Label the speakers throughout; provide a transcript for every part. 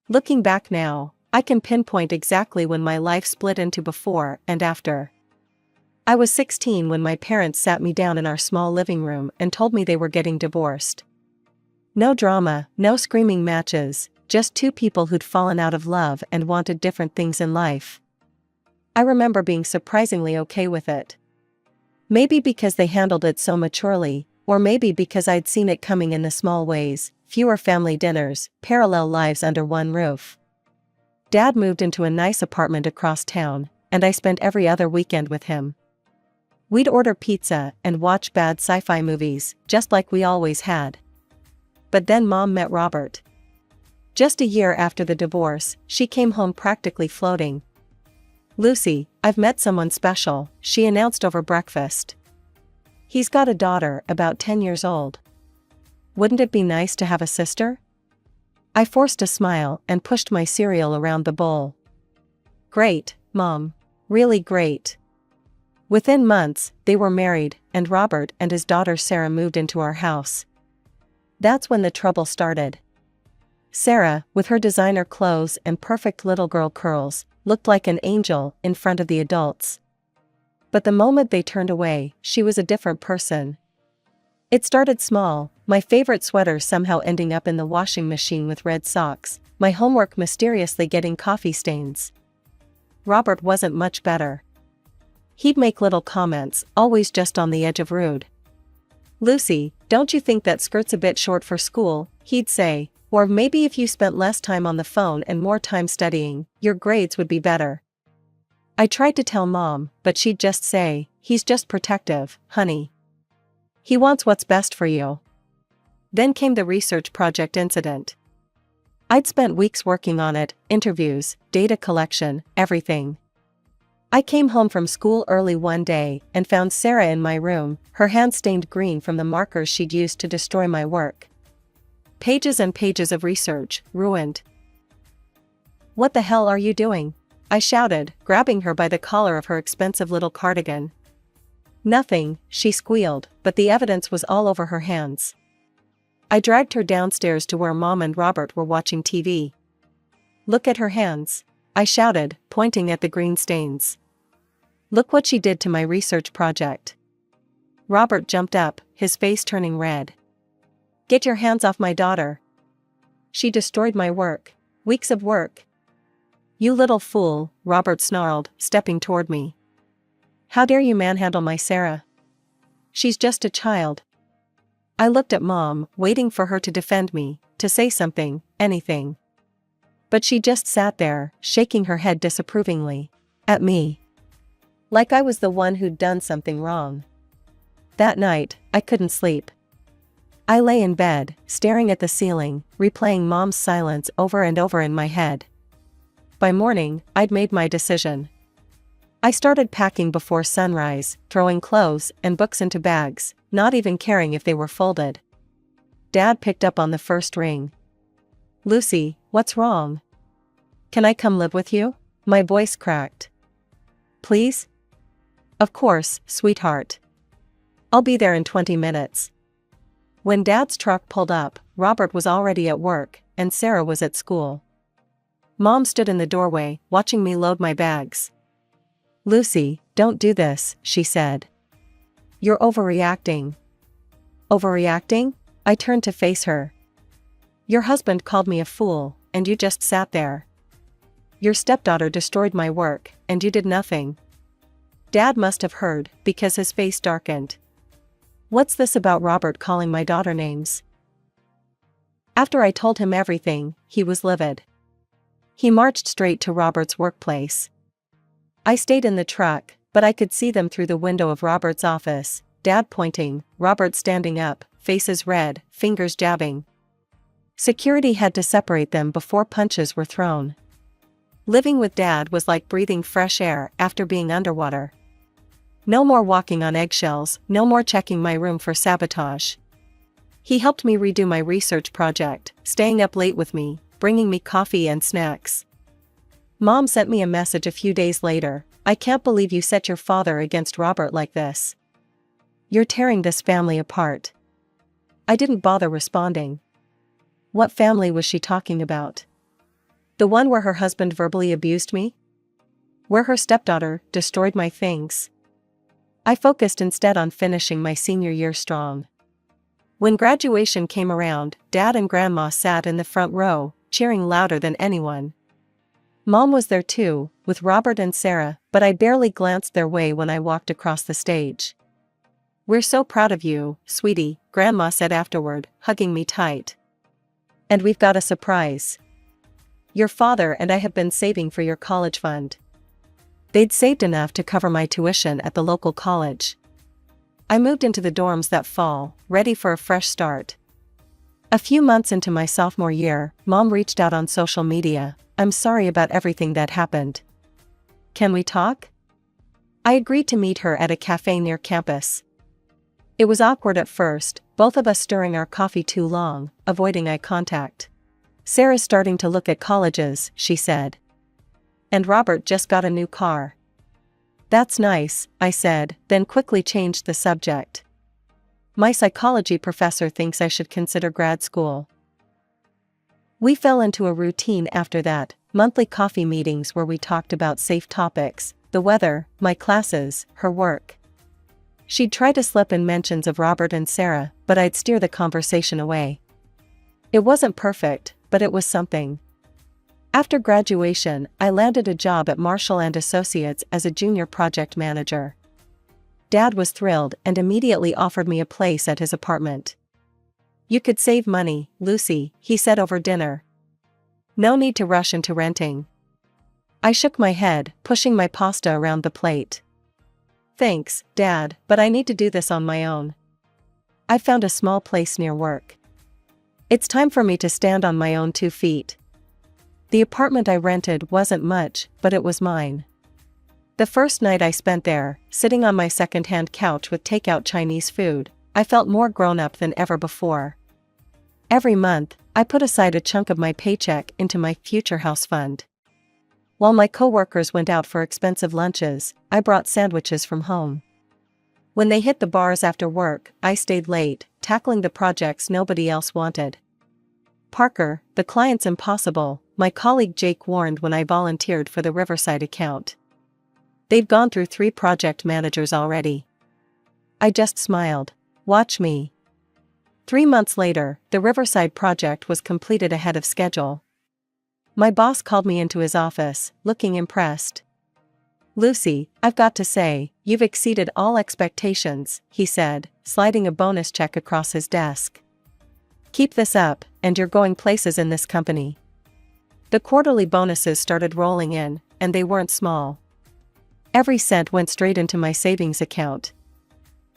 Speaker 1: Looking back now, I can pinpoint exactly when my life split into before and after. I was 16 when my parents sat me down in our small living room and told me they were getting divorced. No drama, no screaming matches, just two people who'd fallen out of love and wanted different things in life. I remember being surprisingly okay with it. Maybe because they handled it so maturely, or maybe because I'd seen it coming in the small ways: fewer family dinners, parallel lives under one roof. Dad moved into a nice apartment across town, and I spent every other weekend with him. We'd order pizza and watch bad sci-fi movies, just like we always had. But then Mom met Robert. Just a year after the divorce, she came home practically floating. "Lucy, I've met someone special," she announced over breakfast. "He's got a daughter about 10 years old. Wouldn't it be nice to have a sister?" I forced a smile and pushed my cereal around the bowl. "Great, Mom. Really great." Within months, they were married, and Robert and his daughter Sarah moved into our house. That's when the trouble started. Sarah, with her designer clothes and perfect little girl curls, looked like an angel in front of the adults. But the moment they turned away, she was a different person. It started small, my favorite sweater somehow ending up in the washing machine with red socks, my homework mysteriously getting coffee stains. Robert wasn't much better. He'd make little comments, always just on the edge of rude. "Lucy, don't you think that skirt's a bit short for school?" he'd say, or "maybe if you spent less time on the phone and more time studying, your grades would be better." I tried to tell Mom, but she'd just say, "He's just protective, honey. He wants what's best for you." Then came the research project incident. I'd spent weeks working on it: interviews, data collection, everything. I came home from school early one day and found Sarah in my room, her hands stained green from the markers she'd used to destroy my work. Pages and pages of research, ruined. "What the hell are you doing?" I shouted, grabbing her by the collar of her expensive little cardigan. "Nothing," she squealed, but the evidence was all over her hands. I dragged her downstairs to where Mom and Robert were watching TV. "Look at her hands," I shouted, pointing at the green stains. "Look what she did to my research project." Robert jumped up, his face turning red. "Get your hands off my daughter. She destroyed my work. Weeks of work." "You little fool," Robert snarled, stepping toward me. "How dare you manhandle my Sarah? She's just a child." I looked at Mom, waiting for her to defend me, to say something, anything. But she just sat there, shaking her head disapprovingly at me. Like I was the one who'd done something wrong. That night, I couldn't sleep. I lay in bed, staring at the ceiling, replaying Mom's silence over and over in my head. By morning, I'd made my decision. I started packing before sunrise, throwing clothes and books into bags, not even caring if they were folded. Dad picked up on the first ring. "Lucy, what's wrong? Can I come live with you?" My voice cracked. "Please?" "Of course, sweetheart. I'll be there in 20 minutes. When Dad's truck pulled up, Robert was already at work, and Sarah was at school. Mom stood in the doorway, watching me load my bags. "Lucy, don't do this," she said. "You're overreacting." "Overreacting?" I turned to face her. "Your husband called me a fool, and you just sat there. Your stepdaughter destroyed my work, and you did nothing." Dad must have heard, because his face darkened. "What's this about Robert calling my daughter names?" After I told him everything, he was livid. He marched straight to Robert's workplace. I stayed in the truck, but I could see them through the window of Robert's office, Dad pointing, Robert standing up, faces red, fingers jabbing. Security had to separate them before punches were thrown. Living with Dad was like breathing fresh air after being underwater. No more walking on eggshells, no more checking my room for sabotage. He helped me redo my research project, staying up late with me, bringing me coffee and snacks. Mom sent me a message a few days later. "I can't believe you set your father against Robert like this. You're tearing this family apart." I didn't bother responding. What family was she talking about? The one where her husband verbally abused me? Where her stepdaughter destroyed my things? I focused instead on finishing my senior year strong. When graduation came around, Dad and Grandma sat in the front row, cheering louder than anyone. Mom was there too, with Robert and Sarah, but I barely glanced their way when I walked across the stage. "We're so proud of you, sweetie," Grandma said afterward, hugging me tight. "And we've got a surprise. Your father and I have been saving for your college fund." They'd saved enough to cover my tuition at the local college. I moved into the dorms that fall, ready for a fresh start. A few months into my sophomore year, Mom reached out on social media. "I'm sorry about everything that happened. Can we talk?" I agreed to meet her at a cafe near campus. It was awkward at first, both of us stirring our coffee too long, avoiding eye contact. "Sarah's starting to look at colleges," she said. "And Robert just got a new car." "That's nice," I said, then quickly changed the subject. "My psychology professor thinks I should consider grad school." We fell into a routine after that, monthly coffee meetings where we talked about safe topics, the weather, my classes, her work. She'd try to slip in mentions of Robert and Sarah, but I'd steer the conversation away. It wasn't perfect, but it was something. After graduation, I landed a job at Marshall & Associates as a junior project manager. Dad was thrilled and immediately offered me a place at his apartment. "You could save money, Lucy," he said over dinner. "No need to rush into renting." I shook my head, pushing my pasta around the plate. "Thanks, Dad, but I need to do this on my own. I found a small place near work. It's time for me to stand on my own 2 feet." The apartment I rented wasn't much, but it was mine. The first night I spent there, sitting on my second-hand couch with takeout Chinese food, I felt more grown-up than ever before. Every month, I put aside a chunk of my paycheck into my future house fund. While my coworkers went out for expensive lunches, I brought sandwiches from home. When they hit the bars after work, I stayed late, tackling the projects nobody else wanted. "Parker, the client's impossible," my colleague Jake warned when I volunteered for the Riverside account. "They've gone through 3 project managers already." I just smiled. "Watch me." 3 months later, the Riverside project was completed ahead of schedule. My boss called me into his office, looking impressed. "Lucy, I've got to say, you've exceeded all expectations," he said, sliding a bonus check across his desk. "Keep this up, and you're going places in this company." The quarterly bonuses started rolling in, and they weren't small. Every cent went straight into my savings account.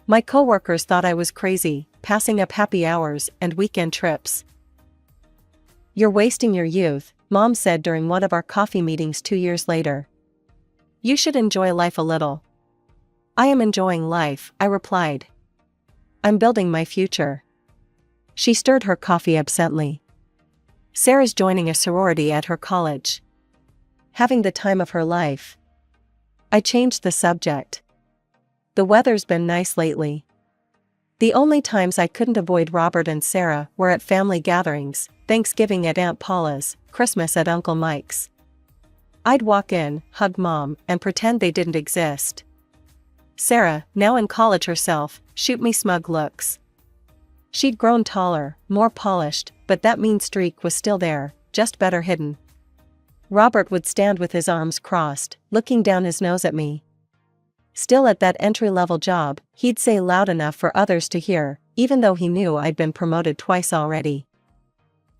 Speaker 1: My coworkers thought I was crazy, passing up happy hours and weekend trips. "You're wasting your youth," Mom said during one of our coffee meetings 2 years later. "You should enjoy life a little." "I am enjoying life," I replied. "I'm building my future." She stirred her coffee absently. "Sarah's joining a sorority at her college. Having the time of her life." I changed the subject. "The weather's been nice lately." The only times I couldn't avoid Robert and Sarah were at family gatherings, Thanksgiving at Aunt Paula's, Christmas at Uncle Mike's. I'd walk in, hug Mom, and pretend they didn't exist. Sarah, now in college herself, shoot me smug looks. She'd grown taller, more polished, but that mean streak was still there, just better hidden. Robert would stand with his arms crossed, looking down his nose at me. Still at that entry-level job, he'd say loud enough for others to hear, even though he knew I'd been promoted twice already.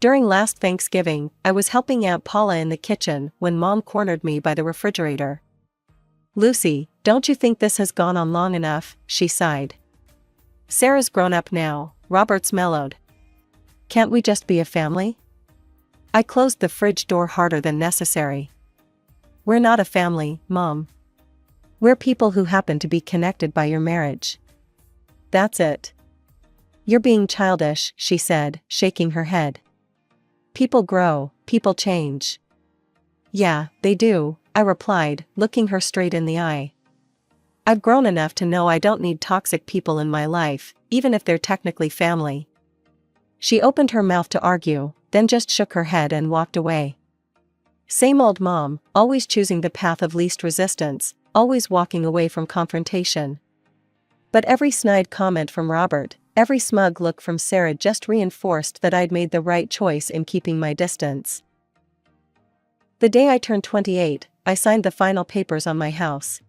Speaker 1: During last Thanksgiving, I was helping Aunt Paula in the kitchen when Mom cornered me by the refrigerator. "Lucy, don't you think this has gone on long enough?" she sighed. "Sarah's grown up now," Robert's mellowed. "Can't we just be a family?" I closed the fridge door harder than necessary. "We're not a family, Mom. We're people who happen to be connected by your marriage. That's it." "You're being childish," she said, shaking her head. "People grow, people change." "Yeah, they do," I replied, looking her straight in the eye. "I've grown enough to know I don't need toxic people in my life, even if they're technically family." She opened her mouth to argue, then just shook her head and walked away. Same old mom, always choosing the path of least resistance, always walking away from confrontation. But every snide comment from Robert, every smug look from Sarah just reinforced that I'd made the right choice in keeping my distance. The day I turned 28, I signed the final papers on my house.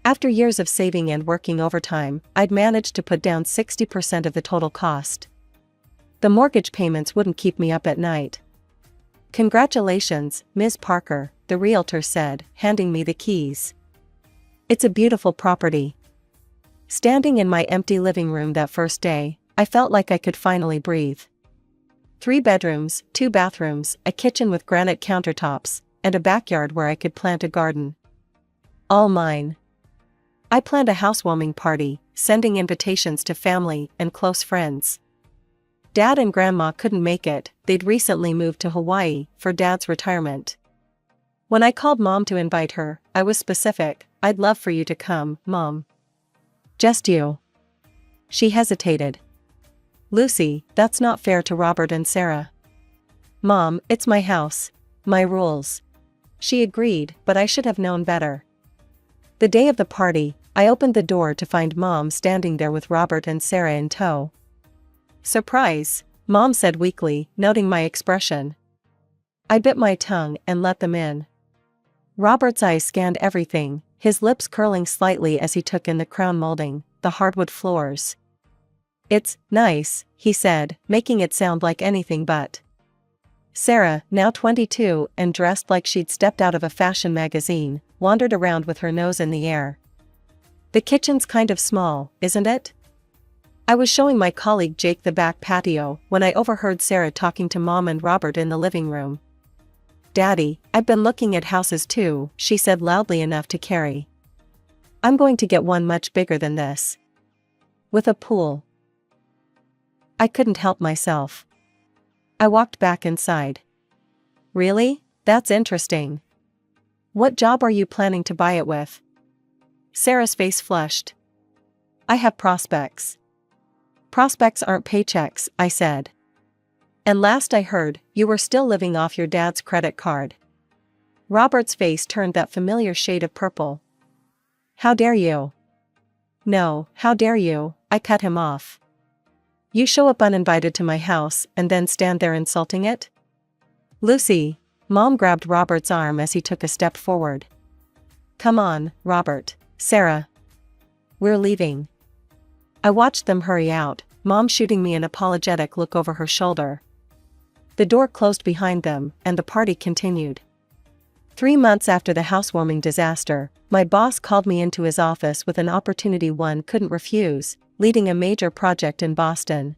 Speaker 1: After years of saving and working overtime, I'd managed to put down 60% of the total cost. The mortgage payments wouldn't keep me up at night. "Congratulations, Ms. Parker," the realtor said, handing me the keys. "It's a beautiful property." Standing in my empty living room that first day, I felt like I could finally breathe. 3 bedrooms, 2 bathrooms, a kitchen with granite countertops, and a backyard where I could plant a garden. All mine. I planned a housewarming party, sending invitations to family and close friends. Dad and Grandma couldn't make it, they'd recently moved to Hawaii for Dad's retirement. When I called Mom to invite her, I was specific. "I'd love for you to come, Mom." "Just you?" She hesitated. "Lucy, that's not fair to Robert and Sarah." "Mom, it's my house. My rules." She agreed, but I should have known better. The day of the party, I opened the door to find Mom standing there with Robert and Sarah in tow. "Surprise," Mom said weakly, noting my expression. I bit my tongue and let them in. Robert's eyes scanned everything, his lips curling slightly as he took in the crown molding, the hardwood floors. "It's nice," he said, making it sound like anything but. Sarah, now 22 and dressed like she'd stepped out of a fashion magazine, wandered around with her nose in the air. "The kitchen's kind of small, isn't it?" I was showing my colleague Jake the back patio when I overheard Sarah talking to Mom and Robert in the living room. "Daddy, I've been looking at houses too," she said loudly enough to carry. "I'm going to get one much bigger than this. With a pool." I couldn't help myself. I walked back inside. "Really? That's interesting. What job are you planning to buy it with?" Sarah's face flushed. "I have prospects." "Prospects aren't paychecks," I said. "And last I heard, you were still living off your dad's credit card." Robert's face turned that familiar shade of purple. "How dare you?" "No, how dare you?" I cut him off. "You show up uninvited to my house and then stand there insulting it?" "Lucy," Mom grabbed Robert's arm as he took a step forward. "Come on, Robert, Sarah. We're leaving." I watched them hurry out, Mom shooting me an apologetic look over her shoulder. The door closed behind them, and the party continued. 3 months after the housewarming disaster, my boss called me into his office with an opportunity one couldn't refuse, leading a major project in Boston.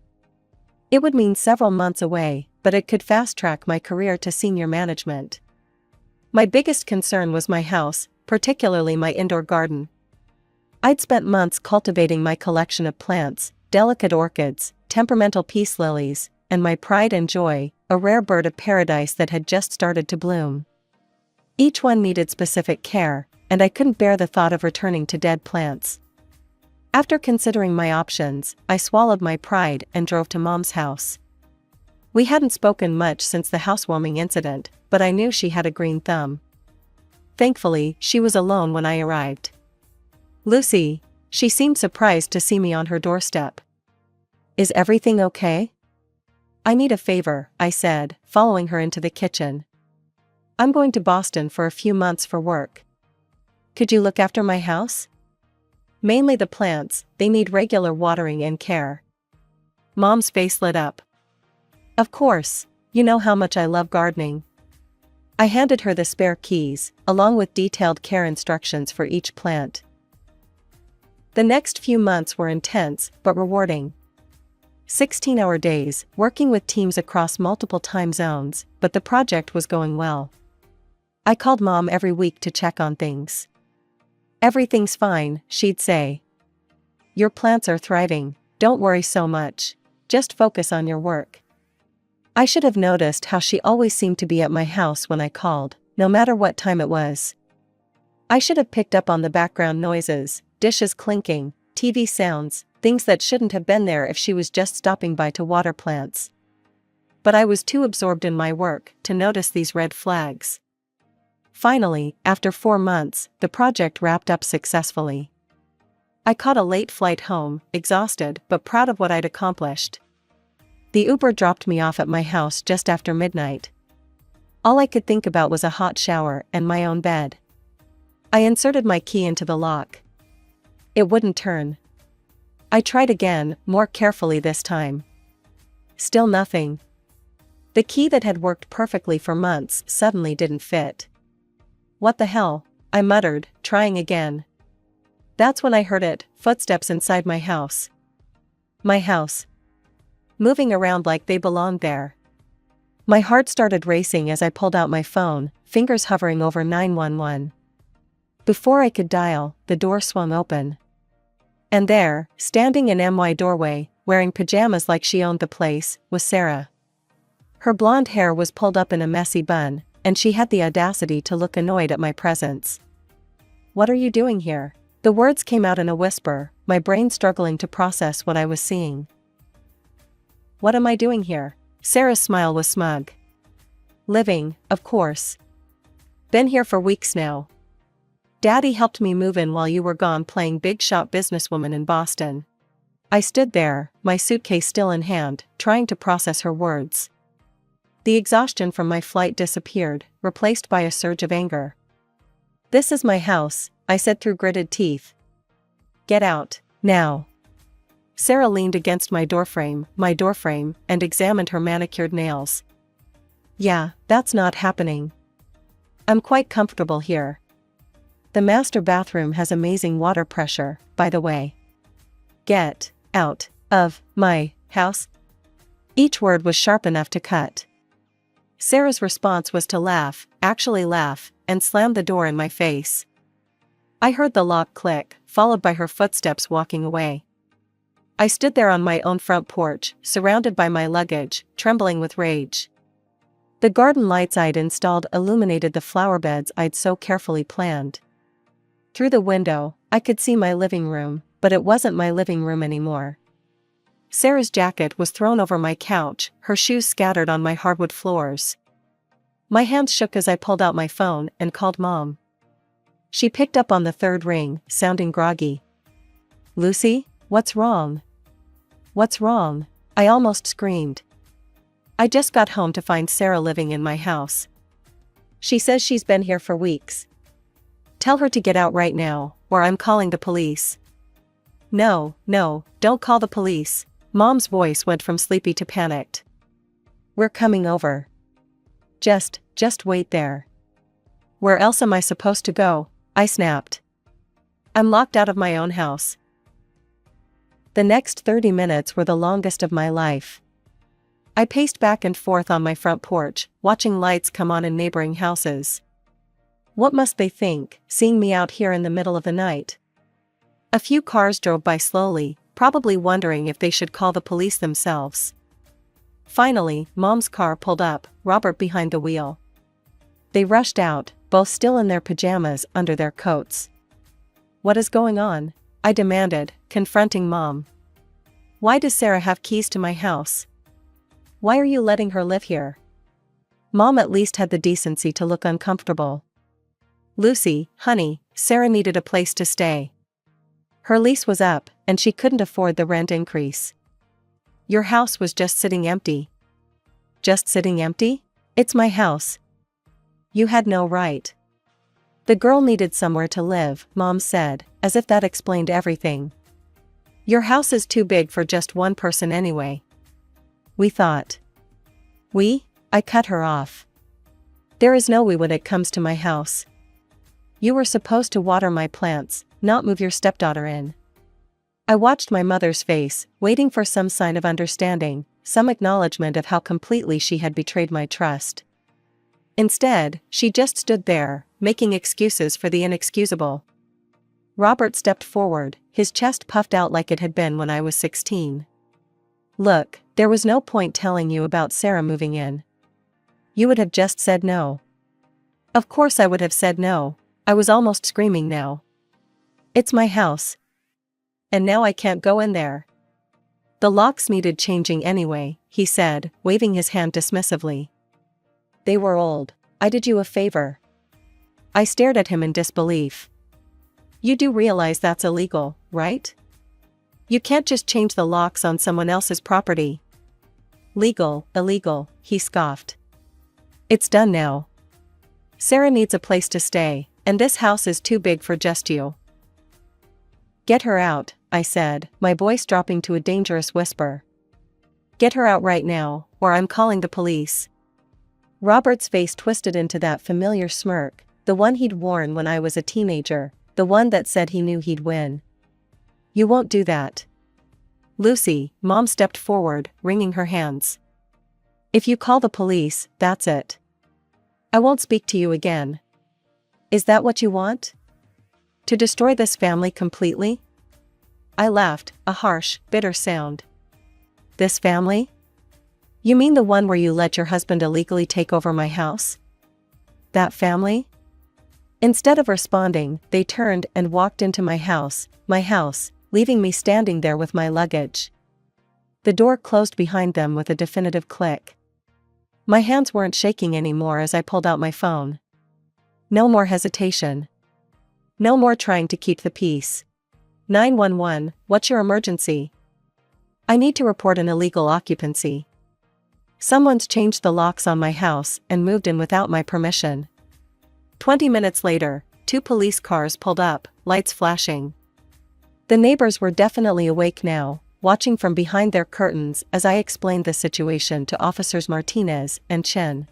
Speaker 1: It would mean several months away, but it could fast-track my career to senior management. My biggest concern was my house, particularly my indoor garden. I'd spent months cultivating my collection of plants, delicate orchids, temperamental peace lilies, and my pride and joy, a rare bird of paradise that had just started to bloom. Each one needed specific care, and I couldn't bear the thought of returning to dead plants. After considering my options, I swallowed my pride and drove to Mom's house. We hadn't spoken much since the housewarming incident, but I knew she had a green thumb. Thankfully, she was alone when I arrived. "Lucy," she seemed surprised to see me on her doorstep. "Is everything okay?" "I need a favor," I said, following her into the kitchen. "I'm going to Boston for a few months for work. Could you look after my house?" "Mainly the plants, they need regular watering and care." Mom's face lit up. "Of course, you know how much I love gardening." I handed her the spare keys, along with detailed care instructions for each plant. The next few months were intense, but rewarding. 16-hour days, working with teams across multiple time zones, but the project was going well. I called Mom every week to check on things. "Everything's fine," she'd say. "Your plants are thriving, don't worry so much. Just focus on your work." I should have noticed how she always seemed to be at my house when I called, no matter what time it was. I should have picked up on the background noises, dishes clinking, TV sounds, things that shouldn't have been there if she was just stopping by to water plants. But I was too absorbed in my work to notice these red flags. Finally, after 4 months, the project wrapped up successfully. I caught a late flight home, exhausted but proud of what I'd accomplished. The Uber dropped me off at my house just after midnight. All I could think about was a hot shower and my own bed. I inserted my key into the lock. It wouldn't turn. I tried again, more carefully this time. Still nothing. The key that had worked perfectly for months suddenly didn't fit. What the hell? I muttered, trying again. That's when I heard it, footsteps inside my house. My house. Moving around like they belonged there. My heart started racing as I pulled out my phone, fingers hovering over 911. Before I could dial, the door swung open. And there, standing in my doorway, wearing pajamas like she owned the place, was Sarah. Her blonde hair was pulled up in a messy bun, and she had the audacity to look annoyed at my presence. "What are you doing here?" The words came out in a whisper, my brain struggling to process what I was seeing. "What am I doing here?" Sarah's smile was smug. "Living, of course. Been here for weeks now. Daddy helped me move in while you were gone playing big shot businesswoman in Boston." I stood there, my suitcase still in hand, trying to process her words. The exhaustion from my flight disappeared, replaced by a surge of anger. "This is my house," I said through gritted teeth. "Get out, now." Sarah leaned against my doorframe, and examined her manicured nails. "Yeah, that's not happening. I'm quite comfortable here. The master bathroom has amazing water pressure, by the way. Get out of my house." Each word was sharp enough to cut. Sarah's response was to laugh, actually laugh, and slam the door in my face. I heard the lock click, followed by her footsteps walking away. I stood there on my own front porch, surrounded by my luggage, trembling with rage. The garden lights I'd installed illuminated the flower beds I'd so carefully planned. Through the window, I could see my living room, but it wasn't my living room anymore. Sarah's jacket was thrown over my couch, her shoes scattered on my hardwood floors. My hands shook as I pulled out my phone and called Mom. She picked up on the third ring, sounding groggy. "Lucy, what's wrong?" "What's wrong?" I almost screamed. "I just got home to find Sarah living in my house. She says she's been here for weeks. Tell her to get out right now, or I'm calling the police." No, don't call the police." Mom's voice went from sleepy to panicked. "We're coming over. Just wait there." "Where else am I supposed to go?" I snapped. "I'm locked out of my own house." The next 30 minutes were the longest of my life. I paced back and forth on my front porch, watching lights come on in neighboring houses. What must they think, seeing me out here in the middle of the night? A few cars drove by slowly, probably wondering if they should call the police themselves. Finally, Mom's car pulled up, Robert behind the wheel. They rushed out, both still in their pajamas under their coats. "What is going on?" I demanded, confronting Mom. "Why does Sarah have keys to my house? Why are you letting her live here?" Mom at least had the decency to look uncomfortable. "Lucy, honey, Sarah needed a place to stay. Her lease was up, and she couldn't afford the rent increase. Your house was just sitting empty." "Just sitting empty? It's my house. You had no right." "The girl needed somewhere to live," Mom said, as if that explained everything. "Your house is too big for just one person anyway." "We thought." "We?" I cut her off. "There is no we when it comes to my house. You were supposed to water my plants, not move your stepdaughter in." I watched my mother's face, waiting for some sign of understanding, some acknowledgement of how completely she had betrayed my trust. Instead, she just stood there, making excuses for the inexcusable. Robert stepped forward, his chest puffed out like it had been when I was 16. "Look, there was no point telling you about Sarah moving in. You would have just said no." Of course I would have said no. I was almost screaming now. "It's my house. And now I can't go in there." "The locks needed changing anyway," he said, waving his hand dismissively. "They were old. I did you a favor." I stared at him in disbelief. You do realize that's illegal, right? You can't just change the locks on someone else's property. Legal, illegal, he scoffed. It's done now. Sarah needs a place to stay, and this house is too big for just you. Get her out, I said, my voice dropping to a dangerous whisper. Get her out right now, or I'm calling the police. Robert's face twisted into that familiar smirk, the one he'd worn when I was a teenager, the one that said he knew he'd win. You won't do that. Lucy, Mom stepped forward, wringing her hands. If you call the police, that's it. I won't speak to you again. Is that what you want? To destroy this family completely? I laughed, a harsh, bitter sound. This family? You mean the one where you let your husband illegally take over my house? That family? Instead of responding, they turned and walked into my house, leaving me standing there with my luggage. The door closed behind them with a definitive click. My hands weren't shaking anymore as I pulled out my phone. No more hesitation. No more trying to keep the peace. 911, what's your emergency? I need to report an illegal occupancy. Someone's changed the locks on my house and moved in without my permission. 20 minutes later, 2 police cars pulled up, lights flashing. The neighbors were definitely awake now, watching from behind their curtains as I explained the situation to Officers Martinez and Chen.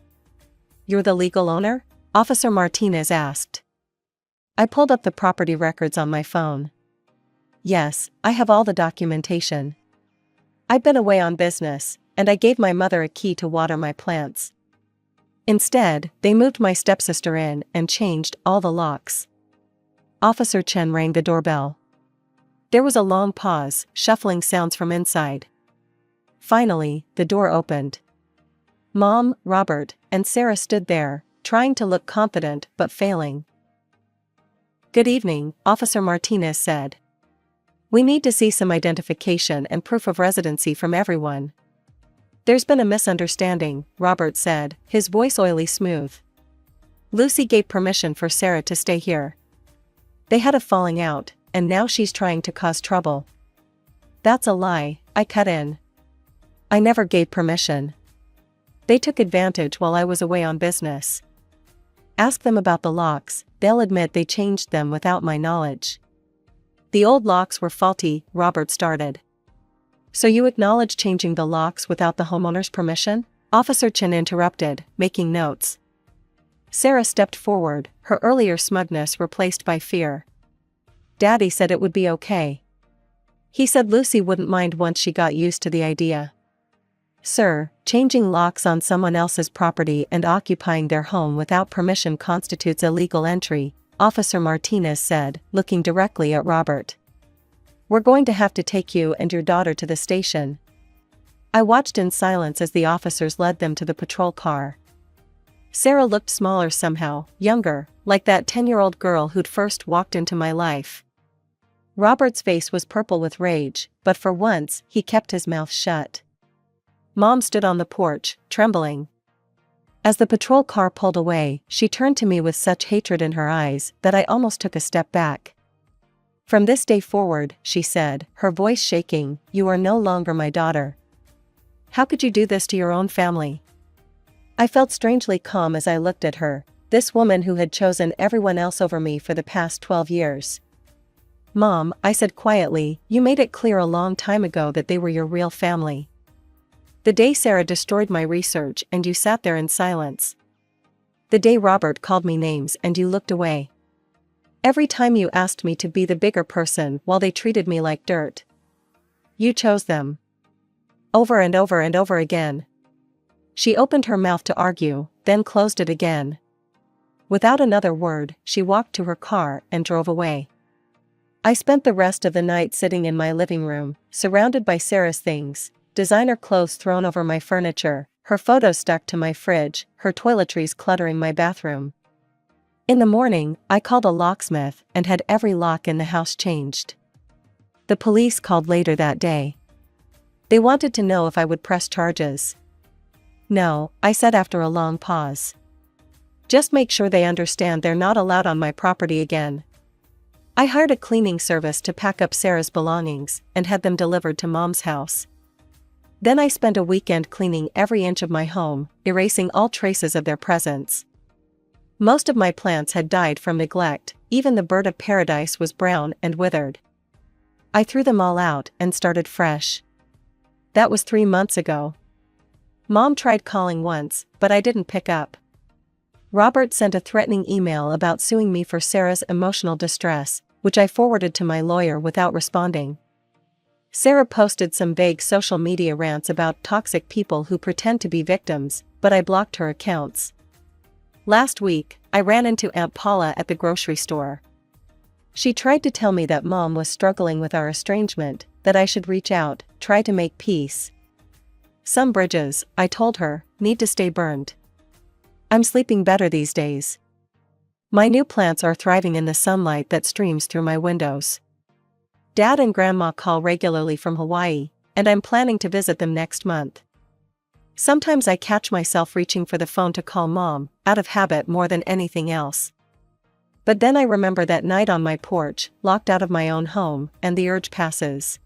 Speaker 1: You're the legal owner? Officer Martinez asked. I pulled up the property records on my phone. Yes, I have all the documentation. I'd been away on business, and I gave my mother a key to water my plants. Instead, they moved my stepsister in and changed all the locks. Officer Chen rang the doorbell. There was a long pause, shuffling sounds from inside. Finally, the door opened. Mom, Robert, and Sarah stood there, trying to look confident but failing. Good evening, Officer Martinez said. We need to see some identification and proof of residency from everyone. There's been a misunderstanding, Robert said, his voice oily smooth. Lucy gave permission for Sarah to stay here. They had a falling out, and now she's trying to cause trouble. That's a lie, I cut in. I never gave permission. They took advantage while I was away on business. Ask them about the locks, they'll admit they changed them without my knowledge. The old locks were faulty, Robert started. So you acknowledge changing the locks without the homeowner's permission? Officer Chen interrupted, making notes. Sarah stepped forward, her earlier smugness replaced by fear. Daddy said it would be okay. He said Lucy wouldn't mind once she got used to the idea. Sir, changing locks on someone else's property and occupying their home without permission constitutes illegal entry, Officer Martinez said, looking directly at Robert. We're going to have to take you and your daughter to the station. I watched in silence as the officers led them to the patrol car. Sarah looked smaller somehow, younger, like that 10-year-old girl who'd first walked into my life. Robert's face was purple with rage, but for once, he kept his mouth shut. Mom stood on the porch, trembling. As the patrol car pulled away, she turned to me with such hatred in her eyes that I almost took a step back. From this day forward, she said, her voice shaking, you are no longer my daughter. How could you do this to your own family? I felt strangely calm as I looked at her, this woman who had chosen everyone else over me for the past 12 years. Mom, I said quietly, you made it clear a long time ago that they were your real family. The day Sarah destroyed my research and you sat there in silence. The day Robert called me names and you looked away. Every time you asked me to be the bigger person while they treated me like dirt. You chose them. Over and over and over again. She opened her mouth to argue, then closed it again. Without another word, she walked to her car and drove away. I spent the rest of the night sitting in my living room, surrounded by Sarah's things, designer clothes thrown over my furniture, her photos stuck to my fridge, her toiletries cluttering my bathroom. In the morning, I called a locksmith and had every lock in the house changed. The police called later that day. They wanted to know if I would press charges. No, I said after a long pause. Just make sure they understand they're not allowed on my property again. I hired a cleaning service to pack up Sarah's belongings and had them delivered to Mom's house. Then I spent a weekend cleaning every inch of my home, erasing all traces of their presence. Most of my plants had died from neglect, even the bird of paradise was brown and withered. I threw them all out and started fresh. That was 3 months ago. Mom tried calling once, but I didn't pick up. Robert sent a threatening email about suing me for Sarah's emotional distress, which I forwarded to my lawyer without responding. Sarah posted some vague social media rants about toxic people who pretend to be victims, but I blocked her accounts. Last week, I ran into Aunt Paula at the grocery store. She tried to tell me that Mom was struggling with our estrangement, that I should reach out, try to make peace. Some bridges, I told her, need to stay burned. I'm sleeping better these days. My new plants are thriving in the sunlight that streams through my windows. Dad and Grandma call regularly from Hawaii, and I'm planning to visit them next month. Sometimes I catch myself reaching for the phone to call Mom, out of habit more than anything else. But then I remember that night on my porch, locked out of my own home, and the urge passes.